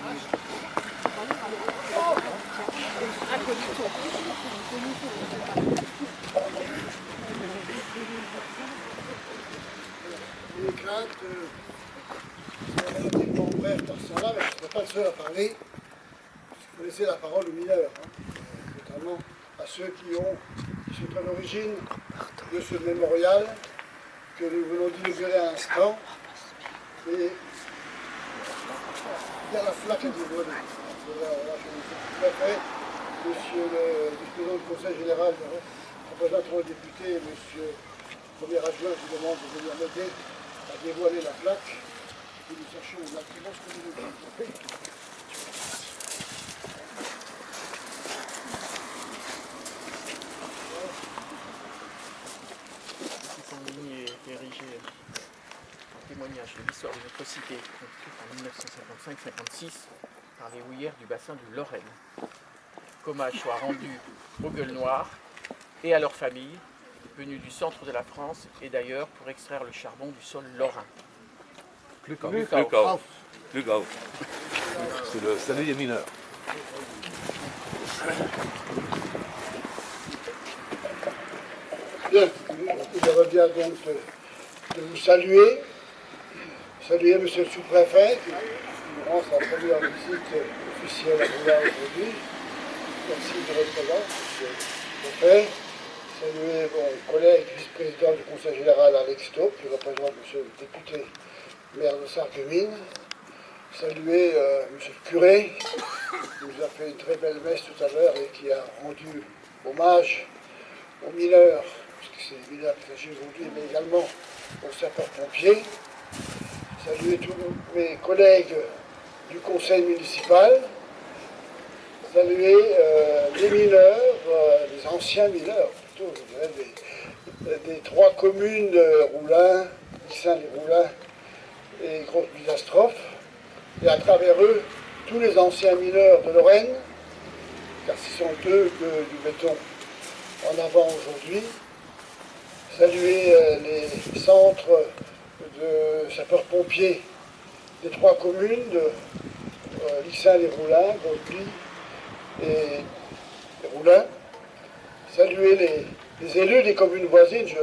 Les craintes, relativement bref dans ce temps-là, mais je ne serai pas le seul à parler. Vous connaissez la parole aux mineurs, notamment à ceux qui sont à l'origine de ce mémorial que nous venons d'inaugurer à l'instant. Et il y a la flaque à dévoiler. Voilà, je tout à fait. Monsieur le vice-président du Conseil général, représentant le député, monsieur le premier adjoint, je vous demande de venir m'aider à dévoiler la plaque et nous sachions exactement ce que nous devons faire. Saint-Denis est érigé en témoignage de l'histoire de notre cité, construite en 1955-56 par les houillères du bassin du Lorraine. Qu'hommage soit rendu aux gueules noires et à leurs familles, venues du centre de la France et d'ailleurs pour extraire le charbon du sol lorrain. Glück auf. C'est le salut des mineurs. Bien, j'aimerais bien donc de vous saluer monsieur le sous-préfet qui nous rend sa première visite officielle à Roulin aujourd'hui. Merci de votre présence, monsieur le préfet. Saluer mon collègue vice-président du Conseil général Alex Taupe, qui représente monsieur le député maire de Sarreguemines. Saluer monsieur le curé, qui nous a fait une très belle messe tout à l'heure et qui a rendu hommage aux mineurs, puisque c'est les mineurs qu'il s'agit aujourd'hui, mais également aux sapeurs-pompiers. Saluer tous mes collègues du conseil municipal. Saluer les mineurs, les anciens mineurs, plutôt, je dirais, des trois communes de Roulin, Saint-les-Roulins et Grosse-Bisastrophe, et à travers eux, tous les anciens mineurs de Lorraine, car ce sont eux que nous mettons en avant aujourd'hui. Saluer les centres de sapeurs-pompiers des trois communes de Lissin-les-Roulins, Grosse-Bis et Roulin. Saluer les élus des communes voisines. Je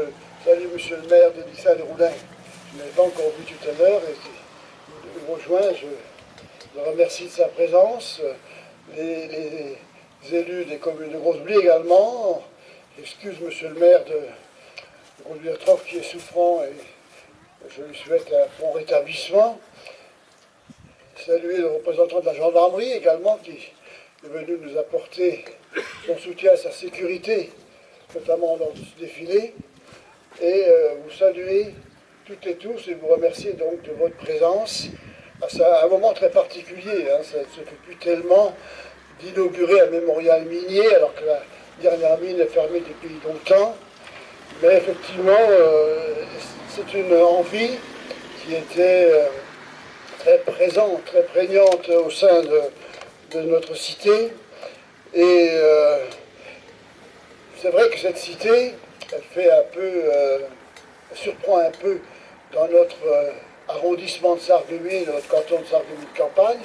salue monsieur le maire de Lissin-les-Roulins, je ne l'avais pas encore vu tout à l'heure, et il me rejoint, je le remercie de sa présence. Les élus des communes de Grosse-Bis également. J'excuse monsieur le maire de Grosse-Bisastrophe qui est souffrant et je lui souhaite un bon rétablissement. Saluer le représentant de la gendarmerie également qui est venu nous apporter son soutien à sa sécurité, notamment dans ce défilé. Et vous saluer toutes et tous et vous remercier donc de votre présence à un moment très particulier. Ça ne se fait plus tellement d'inaugurer un mémorial minier alors que la dernière mine est fermée depuis longtemps. Mais effectivement, c'est une envie qui était très présente, très prégnante au sein de notre cité. Et c'est vrai que cette cité, elle fait un peu, elle surprend un peu dans notre arrondissement de Sarreguemines, notre canton de Sarreguemines-Campagne,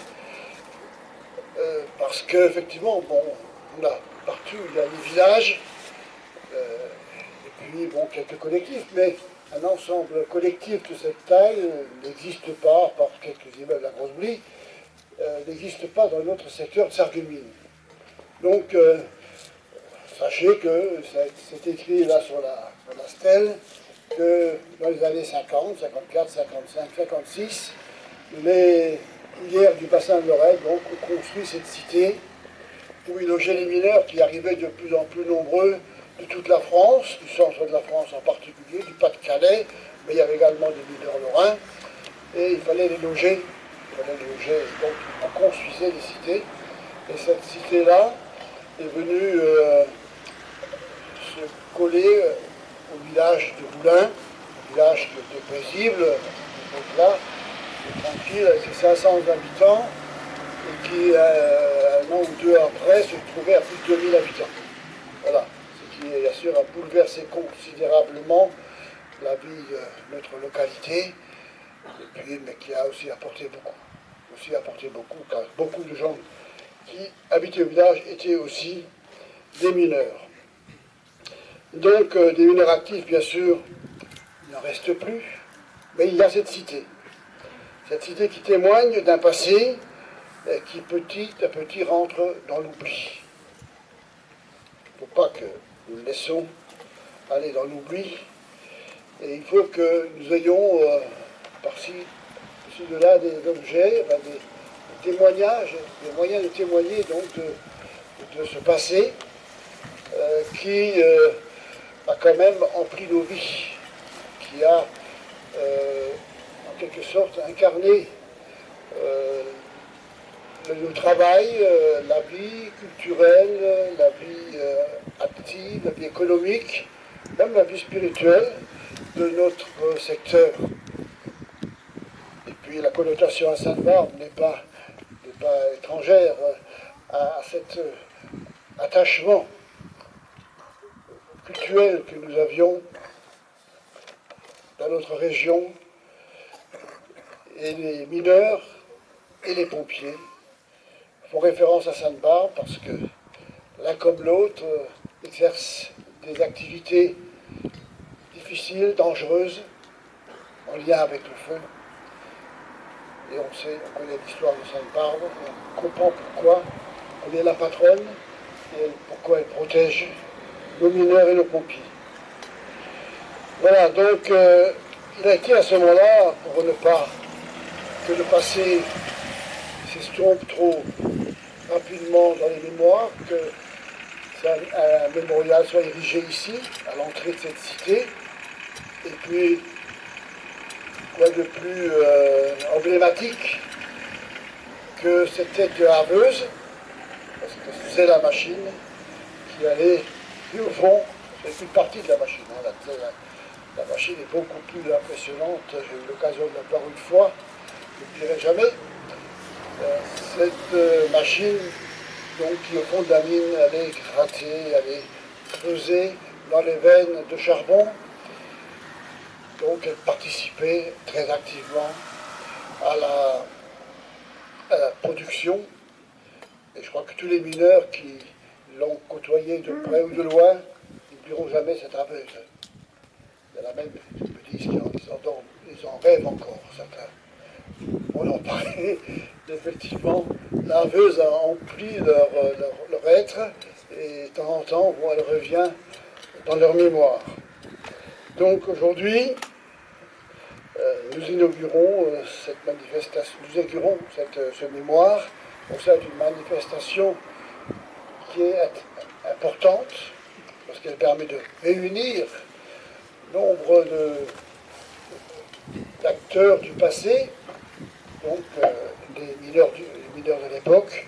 parce qu'effectivement, bon, on a partout, il y a des villages, et puis bon, quelques collectifs, mais un ensemble collectif de cette taille n'existe pas, à part quelques immeubles à Grosse-Bis, n'existe pas dans notre secteur de Sarreguemines. Donc, sachez que c'est écrit là sur la stèle que dans les années 50, 54, 55, 56, les houillères du bassin de Lorraine donc, ont construit cette cité où ils logeaient les mineurs qui arrivaient de plus en plus nombreux de toute la France, du centre de la France en particulier, du Pas-de-Calais, mais il y avait également des mineurs lorrains, et il fallait les loger. Donc on construisait des cités, et cette cité-là est venue se coller au village de Roulin, un village qui était paisible, donc là, tranquille, avec ses 500 habitants, et qui, un an ou deux après, se trouvait à plus de 2000 habitants. Voilà. Qui, bien sûr, a bouleversé considérablement la vie de notre localité, et puis, mais qui a aussi apporté beaucoup. aussi apporté beaucoup, car beaucoup de gens qui habitaient au village étaient aussi des mineurs. Donc, des mineurs actifs, bien sûr, il n'en reste plus, mais il y a cette cité. Cette cité qui témoigne d'un passé qui, petit à petit, rentre dans l'oubli. Il ne faut pas que nous le laissons aller dans l'oubli. Et il faut que nous ayons, par-ci, de là, des objets, des témoignages, des moyens de témoigner donc de ce passé qui a quand même empli nos vies, qui a en quelque sorte incarné le travail, la vie culturelle, la vie active, la vie économique, même la vie spirituelle de notre secteur. Et puis la connotation à Sainte-Barbe n'est pas étrangère à cet attachement culturel que nous avions dans notre région, et les mineurs et les pompiers font référence à Sainte-Barbe parce que l'un comme l'autre exercent des activités difficiles, dangereuses, en lien avec le feu. Et on connaît l'histoire de Sainte-Barbe, on comprend pourquoi, on est la patronne, et pourquoi elle protège nos mineurs et nos pompiers. Voilà, donc il a été à ce moment-là, pour ne pas que le passé s'estompe trop rapidement dans les mémoires, que un mémorial soit érigé ici, à l'entrée de cette cité. Et puis, quoi de plus emblématique que cette tête de haveuse, parce que c'est la machine qui allait plus au fond, c'est une partie de la machine. Hein, la machine est beaucoup plus impressionnante, j'ai eu l'occasion de la voir une fois, je ne l'oublierai jamais. Cette machine, donc, qui au fond de la mine allait gratter, allait creuser dans les veines de charbon. Donc elle participait très activement à la production. Et je crois que tous les mineurs qui l'ont côtoyé de près ou de loin n'oublieront jamais cette haveuse. Il y en a même qui me disent qu'ils en rêvent encore, certains. On en parlait, effectivement, la haveuse a empli leur être, et de temps en temps, bon, elle revient dans leur mémoire. Donc aujourd'hui, nous inaugurons cette manifestation, nous inaugurons ce mémoire au sein d'une manifestation qui est importante, parce qu'elle permet de réunir nombre d'acteurs du passé, donc les mineurs de l'époque,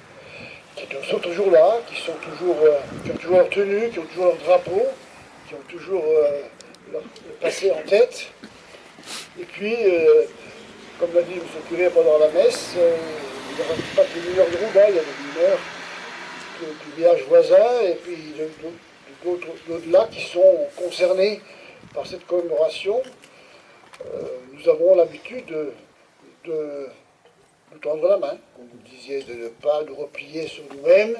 qui sont toujours là, qui ont toujours leur tenue, qui ont toujours leur drapeau, qui ont toujours le passé en tête. Et puis, comme l'a dit M. le curé pendant la messe, il n'y aura pas que les mineurs de Roubaix, il y a des mineurs du village voisin, et puis d'autres qui sont concernés par cette commémoration. Nous avons l'habitude de nous tendre la main, comme vous le disiez, de ne pas nous replier sur nous-mêmes,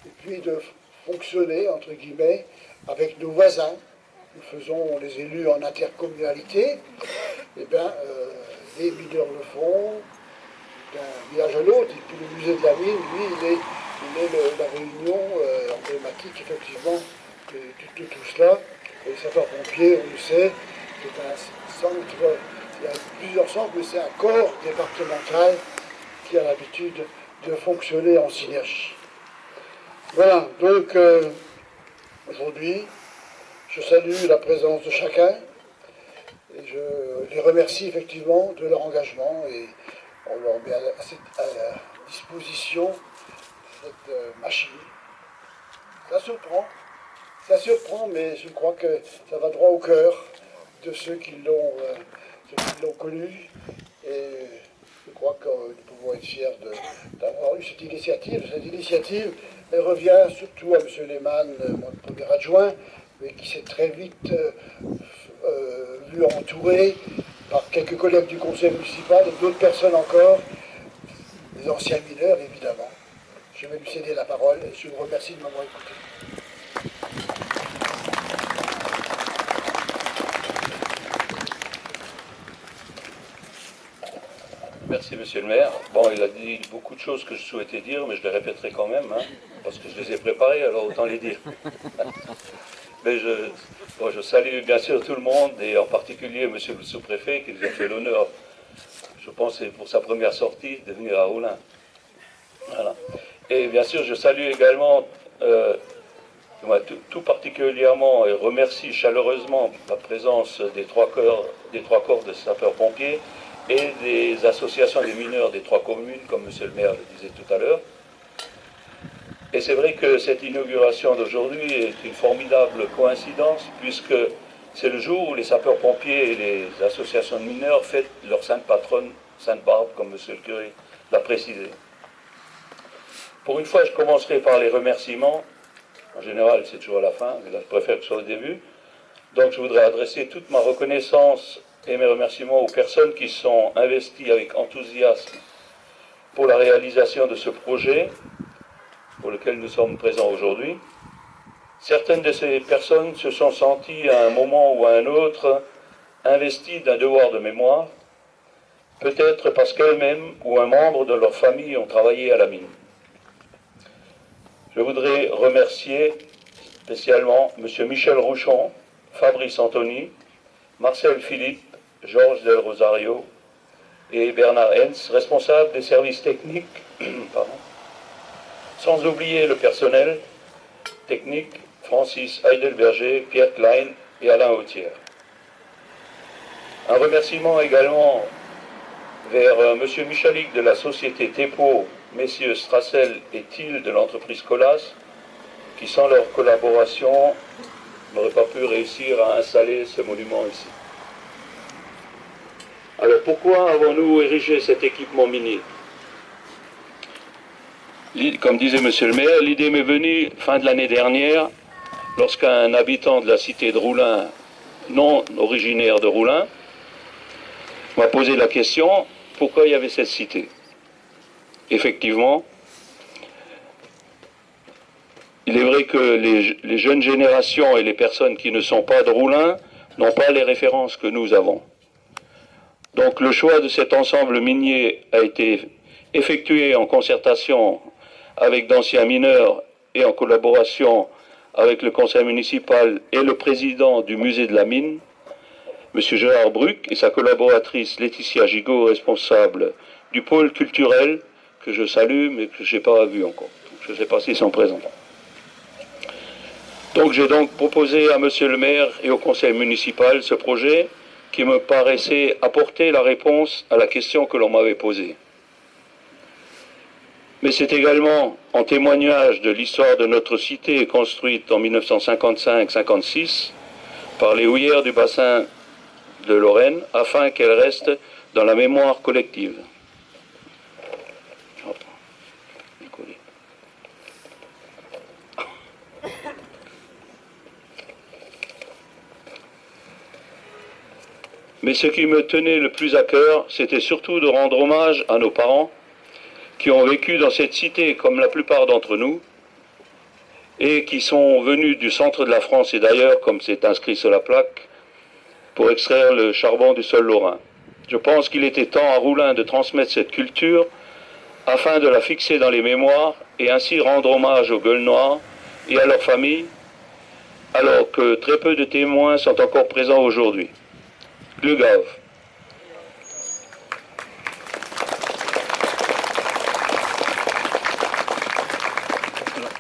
et puis de fonctionner, entre guillemets, avec nos voisins. Nous faisons les élus en intercommunalité, et bien les mineurs le font d'un village à l'autre, et puis le musée de la mine, lui, il est la réunion emblématique, effectivement, de tout cela. Et les sapeurs-pompiers, on le sait, c'est un centre, il y a plusieurs centres, mais c'est un corps départemental qui a l'habitude de fonctionner en synergie. Voilà, donc aujourd'hui, je salue la présence de chacun et je les remercie effectivement de leur engagement et on leur met à la disposition cette machine. Ça surprend, mais je crois que ça va droit au cœur de ceux qui l'ont connu et je crois que nous pouvons être fiers d'avoir eu cette initiative. Cette initiative, elle revient surtout à M. Lehmann, mon premier adjoint, mais qui s'est très vite vu entouré par quelques collègues du conseil municipal et d'autres personnes encore des anciens mineurs, évidemment. Je vais lui céder la parole et je vous remercie de m'avoir écouté. Merci, monsieur le maire. Bon, il a dit beaucoup de choses que je souhaitais dire, mais je les répéterai quand même, hein, parce que je les ai préparées, alors autant les dire. Mais je salue bien sûr tout le monde, et en particulier monsieur le sous-préfet, qui nous a fait l'honneur, je pense, pour sa première sortie, de venir à Roulin. Voilà. Et bien sûr, je salue également, tout particulièrement, et remercie chaleureusement la présence des trois corps de sapeurs-pompiers, et des associations des mineurs des trois communes, comme monsieur le maire le disait tout à l'heure. Et c'est vrai que cette inauguration d'aujourd'hui est une formidable coïncidence, puisque c'est le jour où les sapeurs-pompiers et les associations de mineurs fêtent leur sainte patronne, Sainte Barbe, comme monsieur le curé l'a précisé. Pour une fois, je commencerai par les remerciements. En général, c'est toujours à la fin, mais là, je préfère que ce soit au début. Donc, je voudrais adresser toute ma reconnaissance et mes remerciements aux personnes qui sont investies avec enthousiasme pour la réalisation de ce projet pour lequel nous sommes présents aujourd'hui. Certaines de ces personnes se sont senties à un moment ou à un autre investies d'un devoir de mémoire, peut-être parce qu'elles-mêmes ou un membre de leur famille ont travaillé à la mine. Je voudrais remercier spécialement M. Michel Rouchon, Fabrice Anthony, Marcel Philippe, Georges Del Rosario et Bernard Hens, responsables des services techniques, sans oublier le personnel technique, Francis Heidelberger, Pierre Klein et Alain Hautière. Un remerciement également vers M. Michalik de la société Tepo, messieurs Strassel et Thiel de l'entreprise Colas, qui sans leur collaboration n'auraient pas pu réussir à installer ce monument ici. Alors pourquoi avons-nous érigé cet équipement minier? Comme disait monsieur le maire, l'idée m'est venue fin de l'année dernière, lorsqu'un habitant de la cité de Roulin, non originaire de Roulin, m'a posé la question, pourquoi il y avait cette cité? Effectivement, il est vrai que les jeunes générations et les personnes qui ne sont pas de Roulin n'ont pas les références que nous avons. Donc le choix de cet ensemble minier a été effectué en concertation avec d'anciens mineurs et en collaboration avec le conseil municipal et le président du musée de la mine, M. Gérard Bruck, et sa collaboratrice Laetitia Gigot, responsable du pôle culturel, que je salue mais que je n'ai pas vu encore. Je ne sais pas s'ils sont présents. Donc j'ai donc proposé à M. le maire et au conseil municipal ce projet qui me paraissait apporter la réponse à la question que l'on m'avait posée. Mais c'est également en témoignage de l'histoire de notre cité construite en 1955-56 par les houillères du bassin de Lorraine afin qu'elle reste dans la mémoire collective. Mais ce qui me tenait le plus à cœur, c'était surtout de rendre hommage à nos parents qui ont vécu dans cette cité comme la plupart d'entre nous et qui sont venus du centre de la France et d'ailleurs, comme c'est inscrit sur la plaque, pour extraire le charbon du sol lorrain. Je pense qu'il était temps à Roulin de transmettre cette culture afin de la fixer dans les mémoires et ainsi rendre hommage aux Gueules Noires et à leurs familles, alors que très peu de témoins sont encore présents aujourd'hui. Glugave.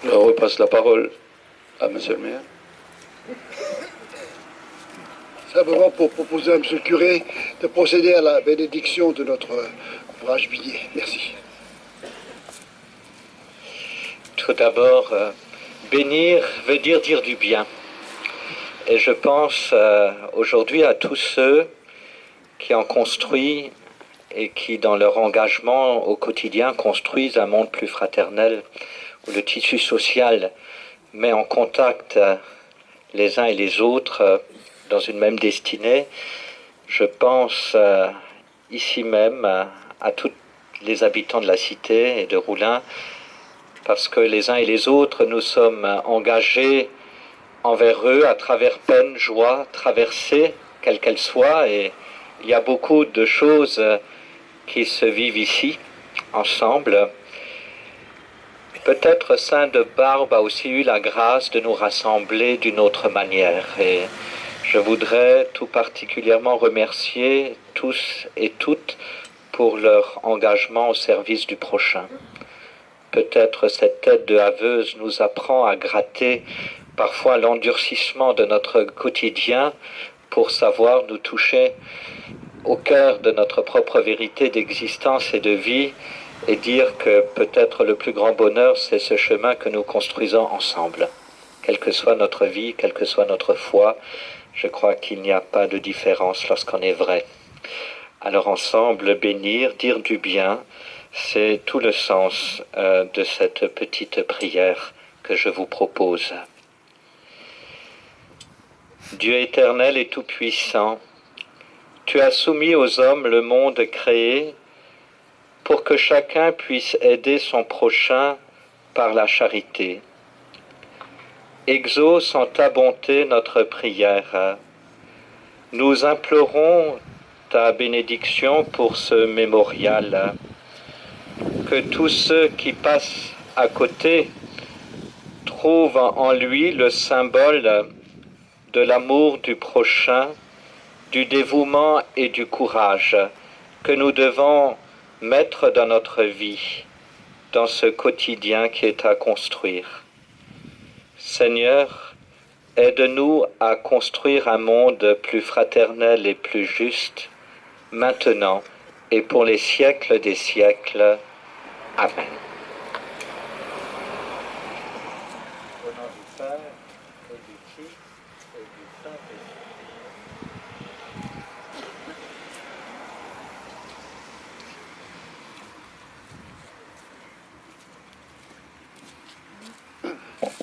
Je repasse la parole à monsieur le maire. Simplement pour proposer à M. le curé de procéder à la bénédiction de notre ouvrage minier. Merci. Tout d'abord, bénir veut dire du bien. Et je pense aujourd'hui à tous ceux qui ont construit et qui, dans leur engagement au quotidien, construisent un monde plus fraternel, où le tissu social met en contact les uns et les autres dans une même destinée. Je pense ici même à toutes les habitants de la cité et de Roulin, parce que les uns et les autres, nous sommes engagés envers eux à travers peine, joie, traversée, quelle qu'elle soit, et il y a beaucoup de choses qui se vivent ici, ensemble. Peut-être Saint de Barbe a aussi eu la grâce de nous rassembler d'une autre manière, et je voudrais tout particulièrement remercier tous et toutes pour leur engagement au service du prochain. Peut-être cette tête de haveuse nous apprend à gratter parfois l'endurcissement de notre quotidien pour savoir nous toucher au cœur de notre propre vérité d'existence et de vie et dire que peut-être le plus grand bonheur, c'est ce chemin que nous construisons ensemble. Quelle que soit notre vie, quelle que soit notre foi, je crois qu'il n'y a pas de différence lorsqu'on est vrai. Alors ensemble, bénir, dire du bien, c'est tout le sens de cette petite prière que je vous propose. Dieu éternel et tout-puissant, tu as soumis aux hommes le monde créé pour que chacun puisse aider son prochain par la charité. Exauce en ta bonté notre prière. Nous implorons ta bénédiction pour ce mémorial. Que tous ceux qui passent à côté trouvent en lui le symbole de l'amour du prochain, du dévouement et du courage que nous devons mettre dans notre vie, dans ce quotidien qui est à construire. Seigneur, aide-nous à construire un monde plus fraternel et plus juste, maintenant et pour les siècles des siècles. Amen. Au nom du Père, et du Fils, et du Saint-Esprit.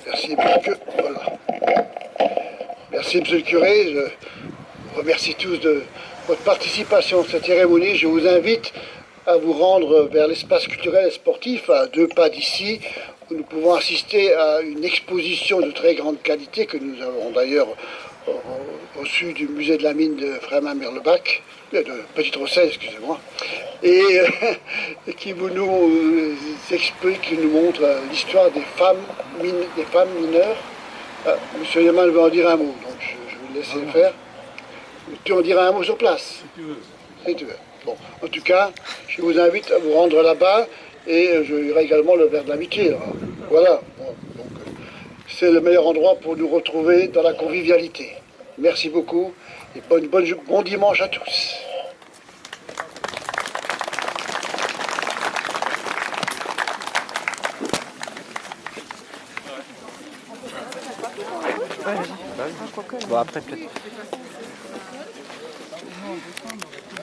Merci, monsieur. Voilà. Merci, monsieur le curé. Je vous remercie tous de votre participation à cette cérémonie. Je vous invite à vous rendre vers l'espace culturel et sportif à 2 pas d'ici, où nous pouvons assister à une exposition de très grande qualité que nous avons d'ailleurs reçue du musée de la mine de Frémin Merlebach, de Petite Rosselle, excusez-moi, et qui nous explique, nous montre l'histoire des femmes mineures. Monsieur Yaman veut en dire un mot, donc je vais le laisser faire. Tu en diras un mot sur place, si tu veux. Bon, en tout cas, je vous invite à vous rendre là-bas et je lirai également le verre de l'amitié. Voilà. Bon, donc, c'est le meilleur endroit pour nous retrouver dans la convivialité. Merci beaucoup et bon dimanche à tous. Bon, après peut-être.